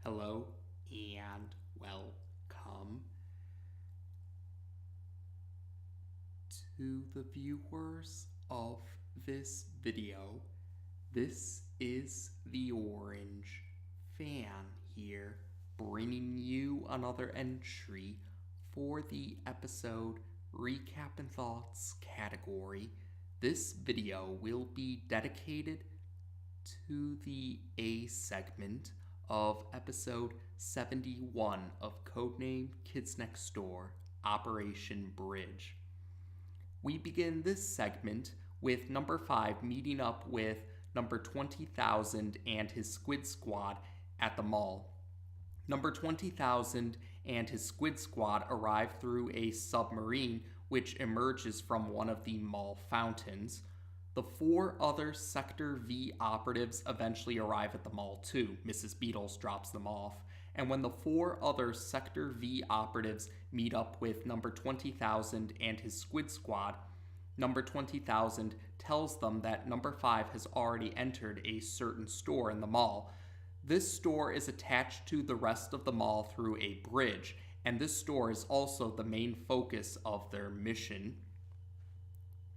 Hello and welcome to the viewers of this video. This is the Orange Fan here, bringing you another entry for the episode Recap and Thoughts category. This video will be dedicated to the A segment of episode 71 of Codename Kids Next Door, Operation Bridge. We begin this segment with number 5 meeting up with number 20,000 and his Squid Squad at the mall. Number 20,000 and his Squid Squad arrive through a submarine which emerges from one of the mall fountains. The 4 other Sector V operatives eventually arrive at the mall too. Mrs. Beatles drops them off. And when the 4 other Sector V operatives meet up with number 20,000 and his Squid Squad, number 20,000 tells them that number 5 has already entered a certain store in the mall. This store is attached to the rest of the mall through a bridge, and this store is also the main focus of their mission.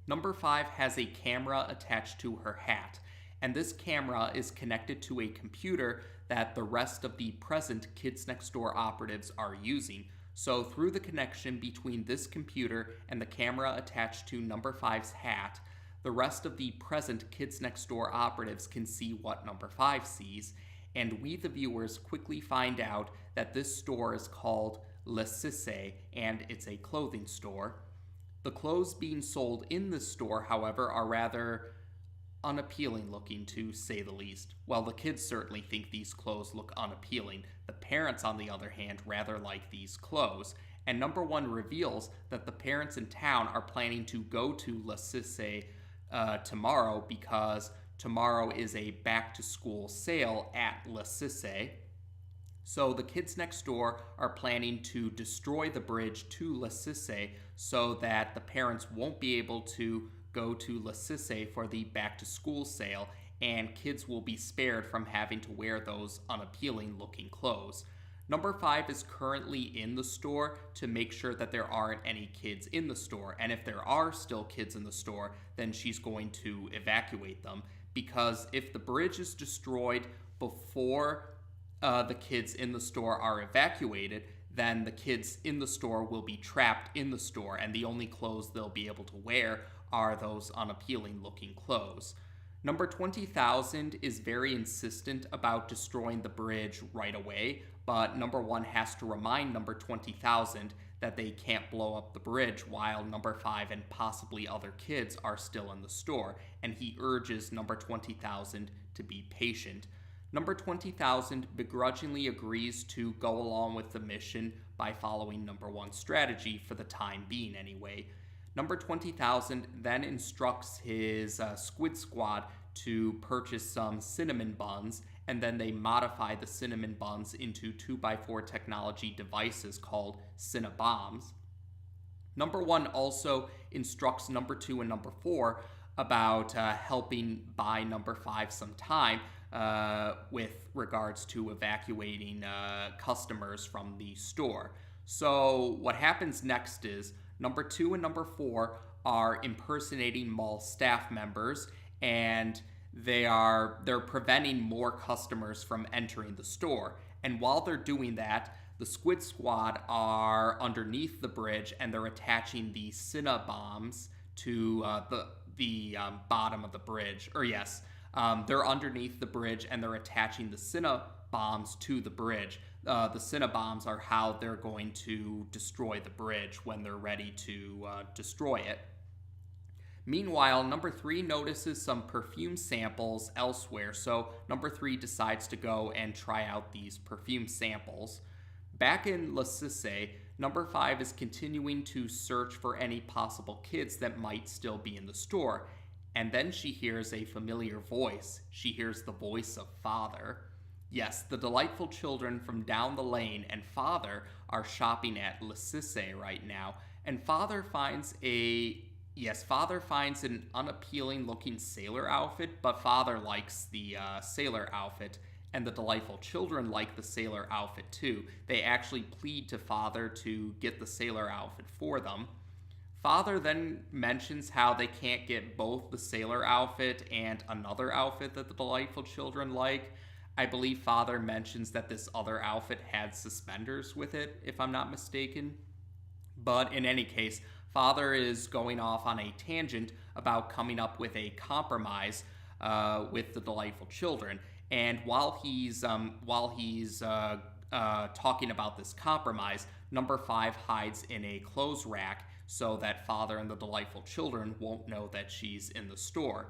Number 5 has a camera attached to her hat, and this camera is connected to a computer that the rest of the present Kids Next Door operatives are using. So through the connection between this computer and the camera attached to number 5's hat, the rest of the present Kids Next Door operatives can see what number 5 sees, and we the viewers quickly find out that this store is called Sissie, and it's a clothing store. The clothes being sold in this store, however, are rather unappealing looking, to say the least. Well, the kids certainly think these clothes look unappealing. The parents, on the other hand, rather like these clothes. And number 1 reveals that the parents in town are planning to go to Sissie tomorrow because tomorrow is a back-to-school sale at Sissie. So the kids next door are planning to destroy the bridge to Sissie so that the parents won't be able to go to Sissie for the back-to-school sale, and kids will be spared from having to wear those unappealing-looking clothes. Number 5 is currently in the store to make sure that there aren't any kids in the store, and if there are still kids in the store, then she's going to evacuate them, because if the bridge is destroyed before the kids in the store are evacuated, then the kids in the store will be trapped in the store, and the only clothes they'll be able to wear are those unappealing looking clothes. Number 20,000 is very insistent about destroying the bridge right away, but number 1 has to remind number 20,000 that they can't blow up the bridge while number 5 and possibly other kids are still in the store, and he urges number 20,000 to be patient. Number 20,000 begrudgingly agrees to go along with the mission by following number 1's strategy for the time being anyway. Number 20,000 then instructs his Squid Squad to purchase some cinnamon buns, and then they modify the cinnamon buns into 2x4 technology devices called Cinnabombs. Number 1 also instructs number 2 and number 4 about helping buy number 5 some time with regards to evacuating customers from the store. So what happens next is number 2 and number 4 are impersonating mall staff members, and they're preventing more customers from entering the store. And while they're doing that, the Squid Squad are underneath the bridge, and they're attaching the Cinnabombs to the bottom of the bridge. They're underneath the bridge, and they're attaching the Cinnabombs to the bridge. The Cinnabombs are how they're going to destroy the bridge when they're ready to destroy it. Meanwhile, number 3 notices some perfume samples elsewhere, so number 3 decides to go and try out these perfume samples. Back in Sissie, number 5 is continuing to search for any possible kids that might still be in the store. And then she hears a familiar voice. She hears the voice of Father. Yes, the delightful children from down the lane and Father are shopping at Sissie right now. And Father finds an unappealing looking sailor outfit, but Father likes the sailor outfit the delightful children like the sailor outfit too. They actually plead to Father to get the sailor outfit for them. Father then mentions how they can't get both the sailor outfit and another outfit that the delightful children like. I believe Father mentions that this other outfit had suspenders with it, if I'm not mistaken. But in any case, Father is going off on a tangent about coming up with a compromise with the delightful children. And while he's talking about this compromise, Number 5 hides in a clothes rack so that Father and the delightful children won't know that she's in the store.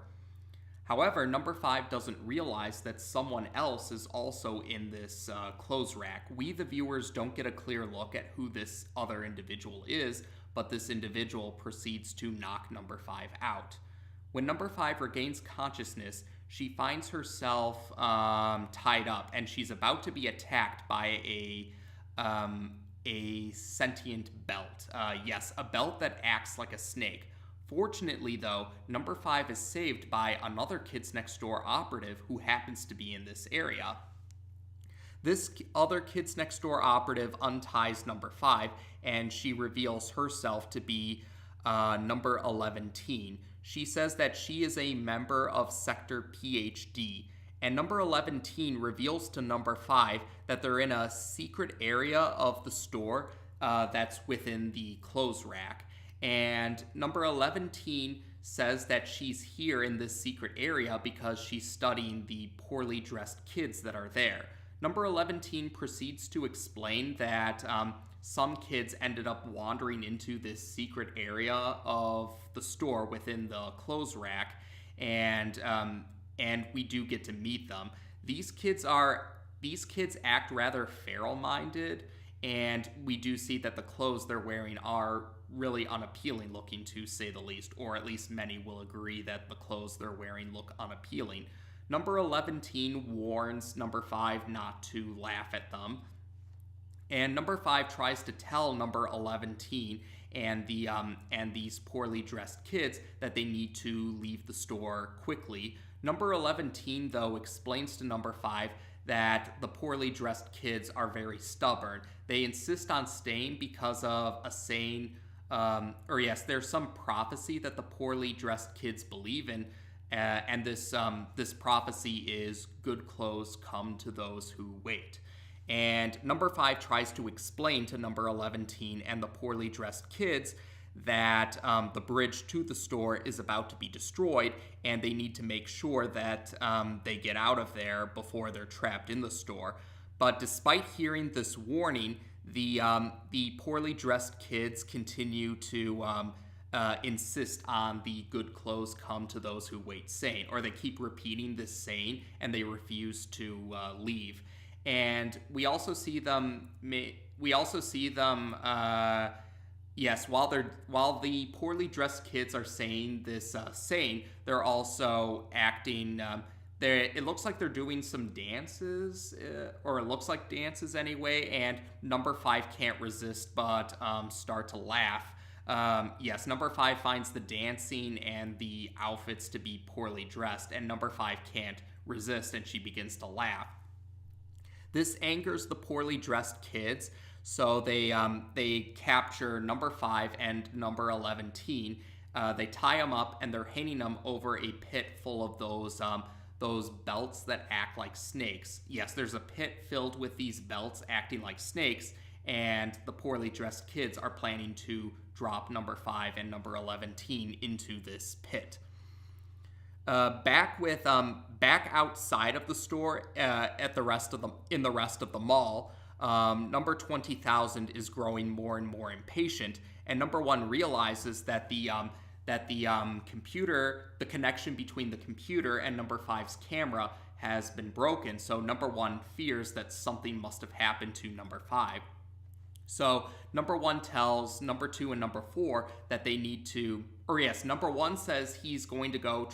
However, Number 5 doesn't realize that someone else is also in this clothes rack. We, the viewers, don't get a clear look at who this other individual is, but this individual proceeds to knock Number 5 out. When Number 5 regains consciousness, she finds herself tied up, and she's about to be attacked by a sentient belt. Yes, a belt that acts like a snake. Fortunately, though, Number 5 is saved by another Kids Next Door operative who happens to be in this area. This other Kids Next Door operative unties Number 5, and she reveals herself to be Number 11 teen. She says that she is a member of Sector PhD, and Number 11 teen reveals to Number 5 that they're in a secret area of the store that's within the clothes rack. And Number 11 teen says that she's here in this secret area because she's studying the poorly dressed kids that are there. Number 11 teen proceeds to explain that some kids ended up wandering into this secret area of the store within the clothes rack, and we do get to meet them. These kids act rather feral-minded, and we do see that the clothes they're wearing are really unappealing looking, to say the least, or at least many will agree that the clothes they're wearing look unappealing. Number 11 teen warns Number 5 not to laugh at them, and Number 5 tries to tell Number 11 teen and these poorly dressed kids that they need to leave the store quickly. Number 11 teen, though, explains to Number 5 that the poorly dressed kids are very stubborn. They insist on staying because of a saying, there's some prophecy that the poorly dressed kids believe in, and this prophecy is good clothes come to those who wait. And Number 5 tries to explain to Number 11 teen and the poorly dressed kids that the bridge to the store is about to be destroyed, and they need to make sure that they get out of there before they're trapped in the store. But despite hearing this warning, the poorly dressed kids continue to insist on the good clothes come to those who wait saying, or they keep repeating this saying, and they refuse to leave. And we also see them. Yes, while the poorly dressed kids are saying this saying, they're also acting. It looks like they're doing some dances, or it looks like dances anyway. And Number 5 can't resist but start to laugh. Yes, Number 5 finds the dancing and the outfits to be poorly dressed, and Number 5 can't resist, and she begins to laugh. This angers the poorly dressed kids, so they capture Number 5 and Number 11 teen. They tie them up, and they're hanging them over a pit full of those belts that act like snakes. Yes, there's a pit filled with these belts acting like snakes, and the poorly dressed kids are planning to drop Number 5 and Number 11 teen into this pit. Back outside of the store, in the rest of the mall, Number 20,000 is growing more and more impatient, and Number 1 realizes that the computer, the connection between the computer and Number 5's camera has been broken. So Number 1 fears that something must have happened to Number 5. So Number 1 tells Number 2 and Number 4 that they need to, Number 1 says he's going to go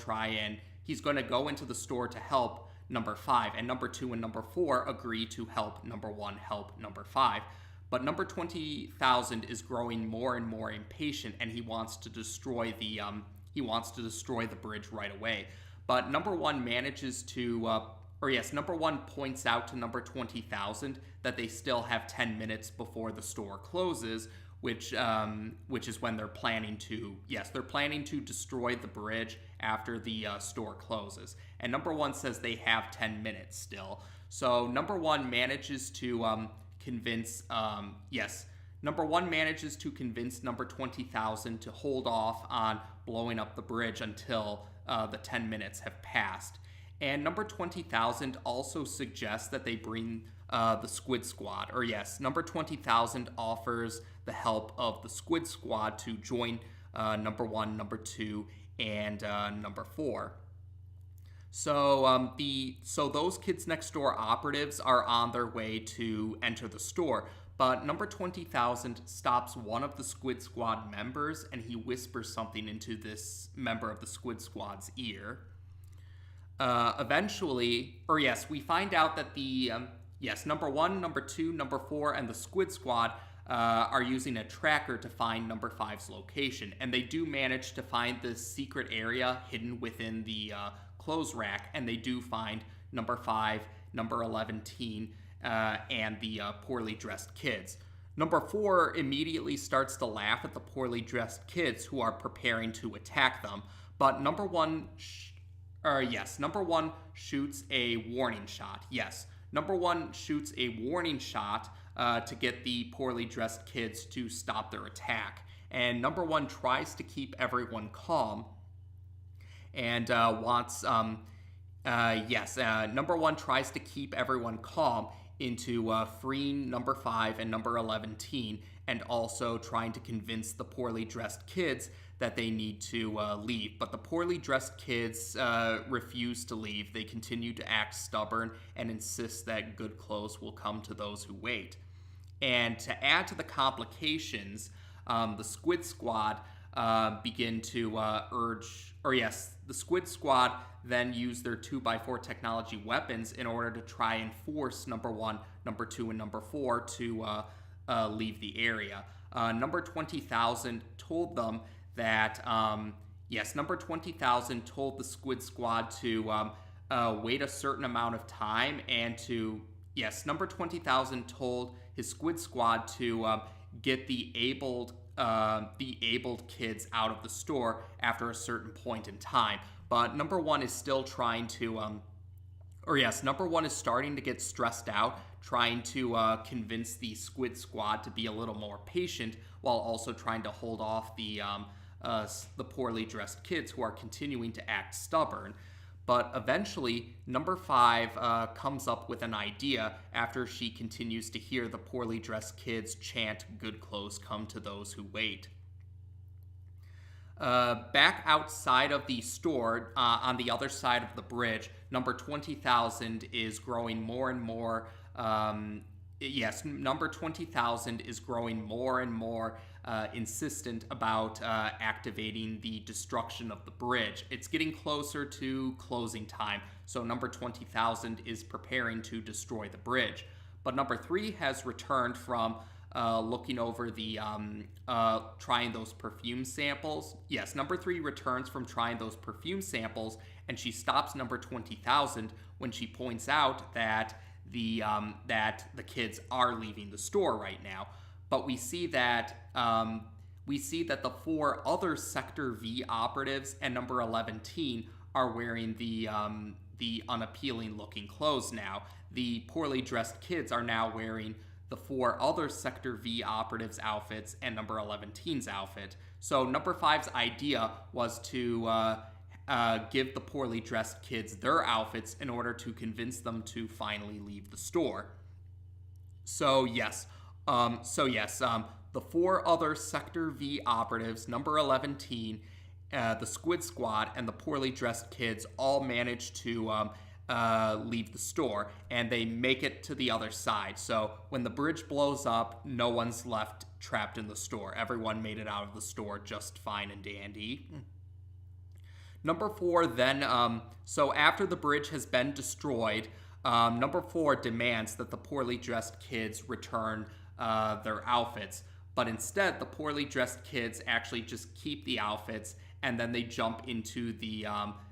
into the store to help Number 5, and Number 2 and Number 4 agree to help Number 1 help Number 5. But Number 20,000 is growing more and more impatient, and he wants to destroy the bridge right away. But Number 1 manages to number one points out to number 20,000 that they still have 10 minutes before the store closes, which is when they're planning to destroy the bridge after the store closes. And number one says they have 10 minutes still. So number one manages to convince number 20,000 to hold off on blowing up the bridge until the 10 minutes have passed. And number 20,000 also suggests that they bring the Squid Squad. Number 20,000 offers the help of the Squid Squad to join number one, number two, and number four. So those Kids Next Door operatives are on their way to enter the store. But number 20,000 stops one of the Squid Squad members, and he whispers something into this member of the Squid Squad's ear. We find out that number one, number two, number four, and the Squid Squad are using a tracker to find number five's location. And they do manage to find this secret area hidden within the clothes rack, and they do find number five, number 11 teen, and the poorly dressed kids. Number four immediately starts to laugh at the poorly dressed kids who are preparing to attack them. But number one shoots a warning shot. Number one shoots a warning shot to get the poorly dressed kids to stop their attack. And number one tries to keep everyone calm and number one tries to keep everyone calm into freeing number 5 and number 11 teen, and also trying to convince the poorly dressed kids that they need to leave. But the poorly dressed kids refuse to leave. They continue to act stubborn and insist that good clothes will come to those who wait. And to add to the complications, the Squid Squad begin to the Squid Squad then use their 2x4 technology weapons in order to try and force number 1, number 2, and number 4 to leave the area. Number 20,000 told them that, number 20,000 told the Squid Squad to wait a certain amount of time, and number 20,000 told his Squid Squad to get the abled kids out of the store after a certain point in time. But number 1 is still trying to, number 1 is starting to get stressed out, trying to convince the Squid Squad to be a little more patient, while also trying to hold off the poorly dressed kids who are continuing to act stubborn. But eventually, number 5 comes up with an idea after she continues to hear the poorly dressed kids chant, "Good clothes come to those who wait." Back outside of the store, on the other side of the bridge, number 20,000 is growing more and more. Number 20,000 is growing more and more insistent about activating the destruction of the bridge. It's getting closer to closing time, so number 20,000 is preparing to destroy the bridge. But number 3 has returned from looking over the trying those perfume samples. Number 3 returns from trying those perfume samples, and she stops number 20,000 when she points out that the kids are leaving the store right now. But we see that the 4 other Sector V operatives and number 11 teen are wearing the unappealing looking clothes now. The poorly dressed kids are now wearing the 4 other Sector V operatives' outfits and number 11 teen's outfit. So number 5's idea was to give the poorly dressed kids their outfits in order to convince them to finally leave the store. The 4 other Sector V operatives, number 11 teen, the Squid Squad, and the poorly dressed kids all managed to leave the store, and they make it to the other side. So when the bridge blows up, no one's left trapped in the store. Everyone made it out of the store just fine and dandy. Number 4 then, so after the bridge has been destroyed, number 4 demands that the poorly dressed kids return their outfits. But instead, the poorly dressed kids actually just keep the outfits, and then they jump into the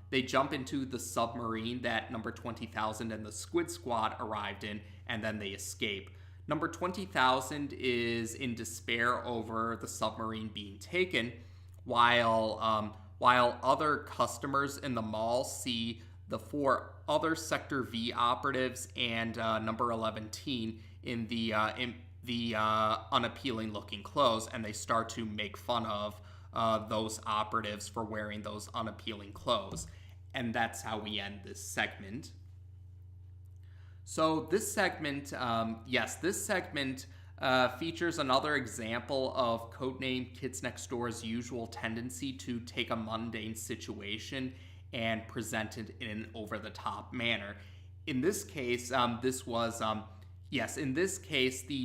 they jump into the submarine that number 20,000 and the Squid Squad arrived in, and then they escape. Number 20,000 is in despair over the submarine being taken, while other customers in the mall see the 4 other Sector V operatives and number 11 teen in the unappealing looking clothes, and they start to make fun of those operatives for wearing those unappealing clothes. And that's how we end this segment. So this segment, features another example of Codename Kids Next Door's usual tendency to take a mundane situation and present it in an over-the-top manner. In this case, the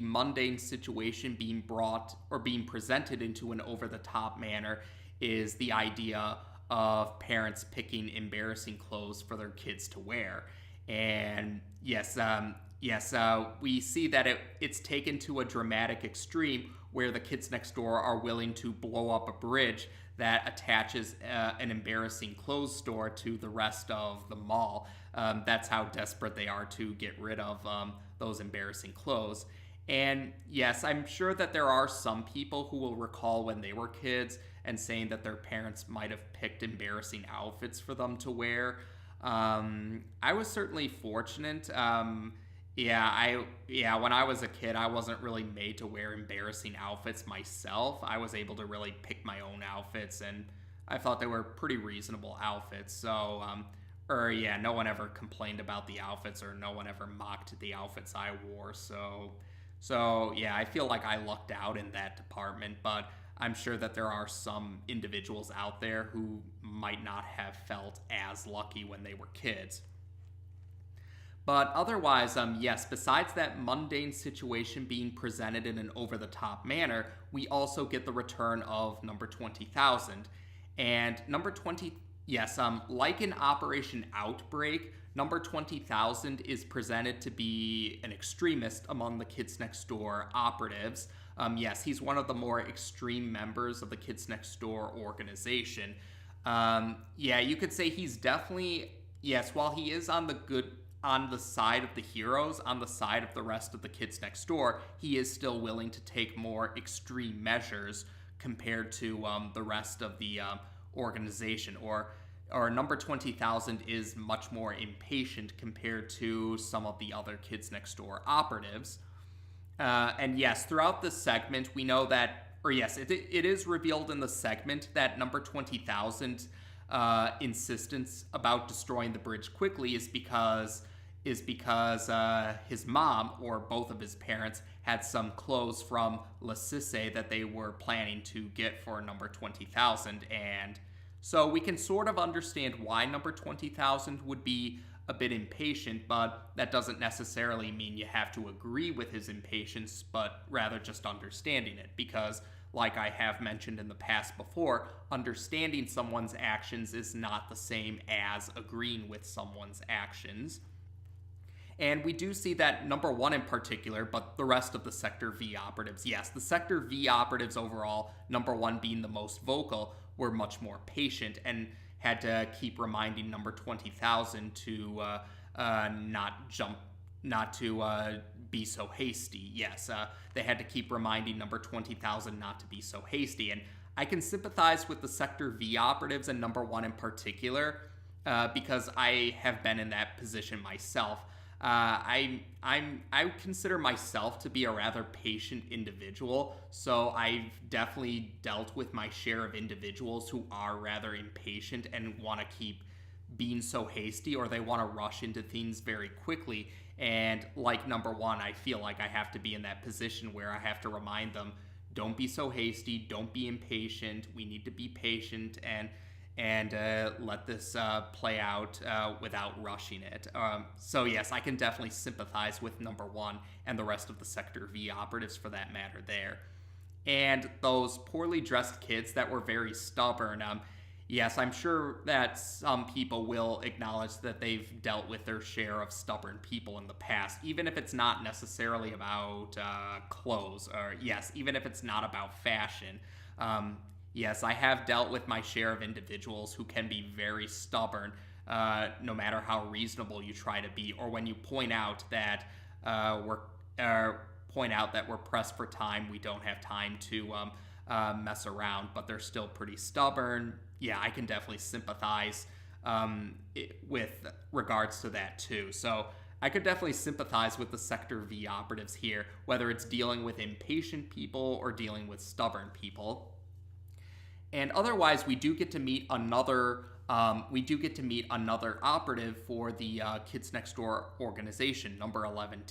mundane situation being brought or being presented into an over-the-top manner is the idea of parents picking embarrassing clothes for their kids to wear. And we see that it's taken to a dramatic extreme where the kids next door are willing to blow up a bridge that attaches an embarrassing clothes store to the rest of the mall. That's how desperate they are to get rid of those embarrassing clothes. And yes, I'm sure that there are some people who will recall when they were kids and saying that their parents might have picked embarrassing outfits for them to wear. I was certainly fortunate. When I was a kid, I wasn't really made to wear embarrassing outfits myself. I was able to really pick my own outfits, and I thought they were pretty reasonable outfits. So, no one ever complained about the outfits, or no one ever mocked the outfits I wore. So I feel like I lucked out in that department, but I'm sure that there are some individuals out there who might not have felt as lucky when they were kids. But otherwise, besides that mundane situation being presented in an over-the-top manner, we also get the return of number 20,000. And number 20, like in Operation Outbreak, number 20,000 is presented to be an extremist among the Kids Next Door operatives. He's one of the more extreme members of the Kids Next Door organization. You could say he's definitely, while he is on the side of the heroes, on the side of the rest of the Kids Next Door, he is still willing to take more extreme measures compared to the rest of the organization. Or number 20,000 is much more impatient compared to some of the other Kids Next Door operatives. Throughout this segment, we know that, it is revealed in the segment that number 20,000 insistence about destroying the bridge quickly is because his mom, or both of his parents, had some clothes from Sissie that they were planning to get for number 20,000. And so we can sort of understand why number 20,000 would be a bit impatient, but that doesn't necessarily mean you have to agree with his impatience, but rather just understanding it. Because, like I have mentioned in the past before, understanding someone's actions is not the same as agreeing with someone's actions. And we do see that number 1 in particular, but the rest of the Sector V operatives, the Sector V operatives overall, number 1 being the most vocal, were much more patient and had to keep reminding number 20,000 to not to be so hasty. They had to keep reminding number 20,000 not to be so hasty. And I can sympathize with the Sector V operatives and number 1 in particular because I have been in that position myself. I consider myself to be a rather patient individual, so I've definitely dealt with my share of individuals who are rather impatient and want to keep being so hasty, or they want to rush into things very quickly. And like number 1, I feel like I have to be in that position where I have to remind them, don't be so hasty, don't be impatient, we need to be patient, and let this play out without rushing it. I can definitely sympathize with number 1 and the rest of the Sector V operatives for that matter there. And those poorly dressed kids that were very stubborn, I'm sure that some people will acknowledge that they've dealt with their share of stubborn people in the past, even if it's not necessarily about clothes, or even if it's not about fashion. Yes, I have dealt with my share of individuals who can be very stubborn, no matter how reasonable you try to be, or when you uh, uh, point out that we're pressed for time, we don't have time to mess around, but they're still pretty stubborn. Yeah, I can definitely sympathize with regards to that too. So I could definitely sympathize with the Sector V operatives here, whether it's dealing with impatient people or dealing with stubborn people. And otherwise, we do get to meet another. Operative for the Kids Next Door organization, number 11,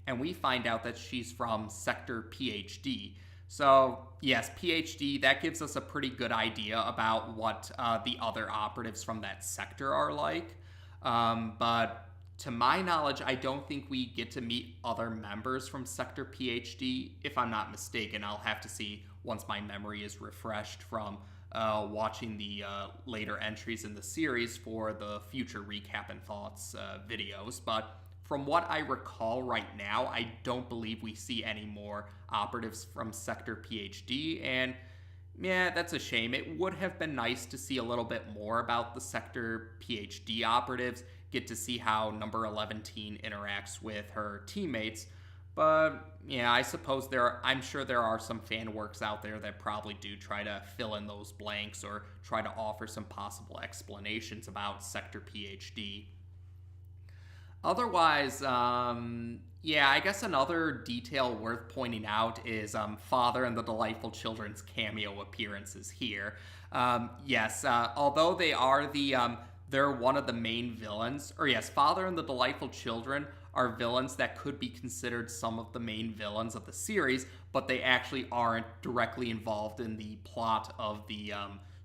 and we find out that she's from Sector PhD. So yes, PhD, that gives us a pretty good idea about what the other operatives from that sector are like. But to my knowledge, I don't think we get to meet other members from Sector PhD. If I'm not mistaken, I'll have to see once my memory is refreshed from watching the later entries in the series for the future recap and thoughts videos. But from what I recall right now, I don't believe we see any more operatives from Sector PhD, and yeah, that's a shame. It would have been nice to see a little bit more about the Sector PhD operatives, get to see how number 11 interacts with her teammates. But yeah, I'm sure there are some fan works out there that probably do try to fill in those blanks or try to offer some possible explanations about Sector PhD. Otherwise, yeah, I guess another detail worth pointing out is Father and the Delightful Children's cameo appearances here. Yes, although they're one of the main villains, or yes, Father and the Delightful Children are villains that could be considered some of the main villains of the series, but they actually aren't directly involved in the plot of the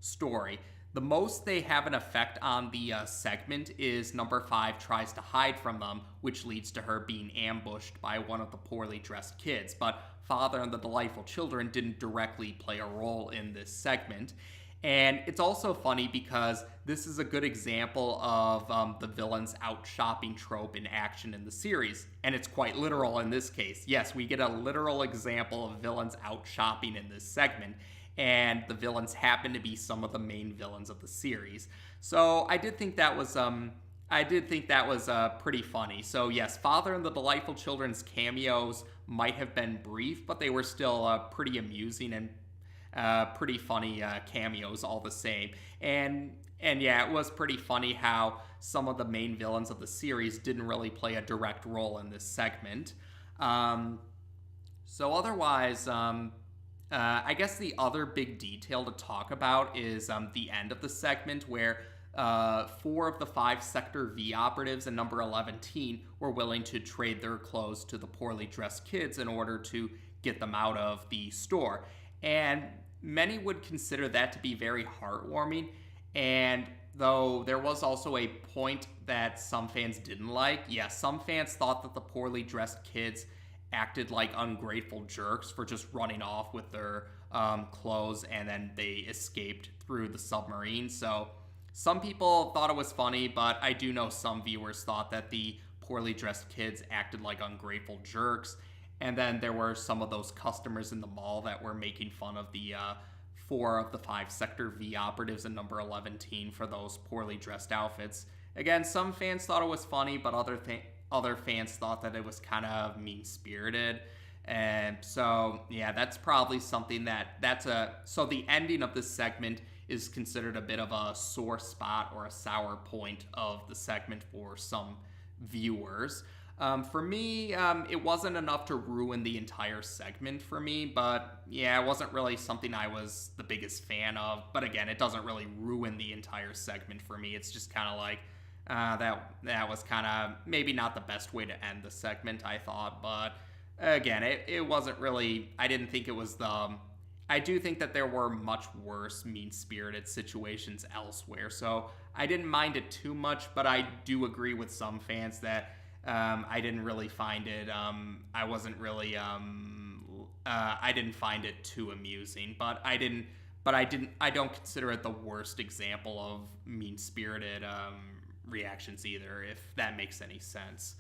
story. The most they have an effect on the segment is number 5 tries to hide from them, which leads to her being ambushed by one of the poorly dressed kids. But Father and the Delightful Children didn't directly play a role in this segment. And it's also funny because this is a good example of the villains out shopping trope in action in the series. And it's quite literal in this case. Yes, we get a literal example of villains out shopping in this segment. And the villains happen to be some of the main villains of the series. So I did think that was pretty funny. So yes, Father and the Delightful Children's cameos might have been brief, but they were still pretty amusing and pretty funny cameos all the same. And yeah, it was pretty funny how some of the main villains of the series didn't really play a direct role in this segment. So otherwise, I guess the other big detail to talk about is the end of the segment where 4 of the 5 Sector V operatives and number 11 were willing to trade their clothes to the poorly dressed kids in order to get them out of the store. And many would consider that to be very heartwarming. And though there was also a point that some fans didn't like, yes, some fans thought that the poorly dressed kids acted like ungrateful jerks for just running off with their clothes and then they escaped through the submarine. So some people thought it was funny, but I do know some viewers thought that the poorly dressed kids acted like ungrateful jerks. And then there were some of those customers in the mall that were making fun of the 4 of the 5 Sector V operatives and number 11 for those poorly dressed outfits. Again, some fans thought it was funny, but other fans thought that it was kind of mean-spirited. And so, yeah, that's probably something so the ending of this segment is considered a bit of a sore spot or a sour point of the segment for some viewers. For me, it wasn't enough to ruin the entire segment for me, but yeah, it wasn't really something I was the biggest fan of. But again, it doesn't really ruin the entire segment for me. It's just kind of like, that was kind of maybe not the best way to end the segment, I thought. But again, it wasn't really, I didn't think it was I do think that there were much worse mean-spirited situations elsewhere. So I didn't mind it too much, but I do agree with some fans that I didn't really find it, I didn't find it too amusing, but I don't consider it the worst example of mean-spirited reactions either, if that makes any sense.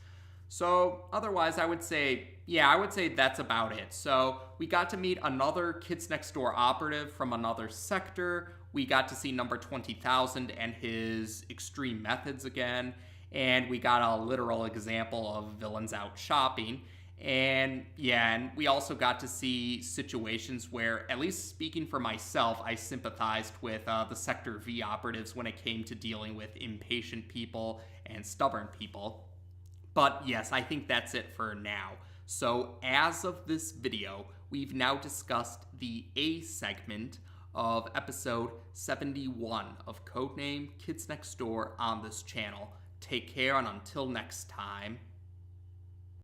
So otherwise, I would say that's about it. So we got to meet another Kids Next Door operative from another sector. We got to see number 20,000 and his extreme methods again. And we got a literal example of villains out shopping. And we also got to see situations where, at least speaking for myself, I sympathized with the Sector V operatives when it came to dealing with impatient people and stubborn people. But yes, I think that's it for now. So as of this video, we've now discussed the A segment of episode 71 of Codename Kids Next Door on this channel. Take care, and until next time,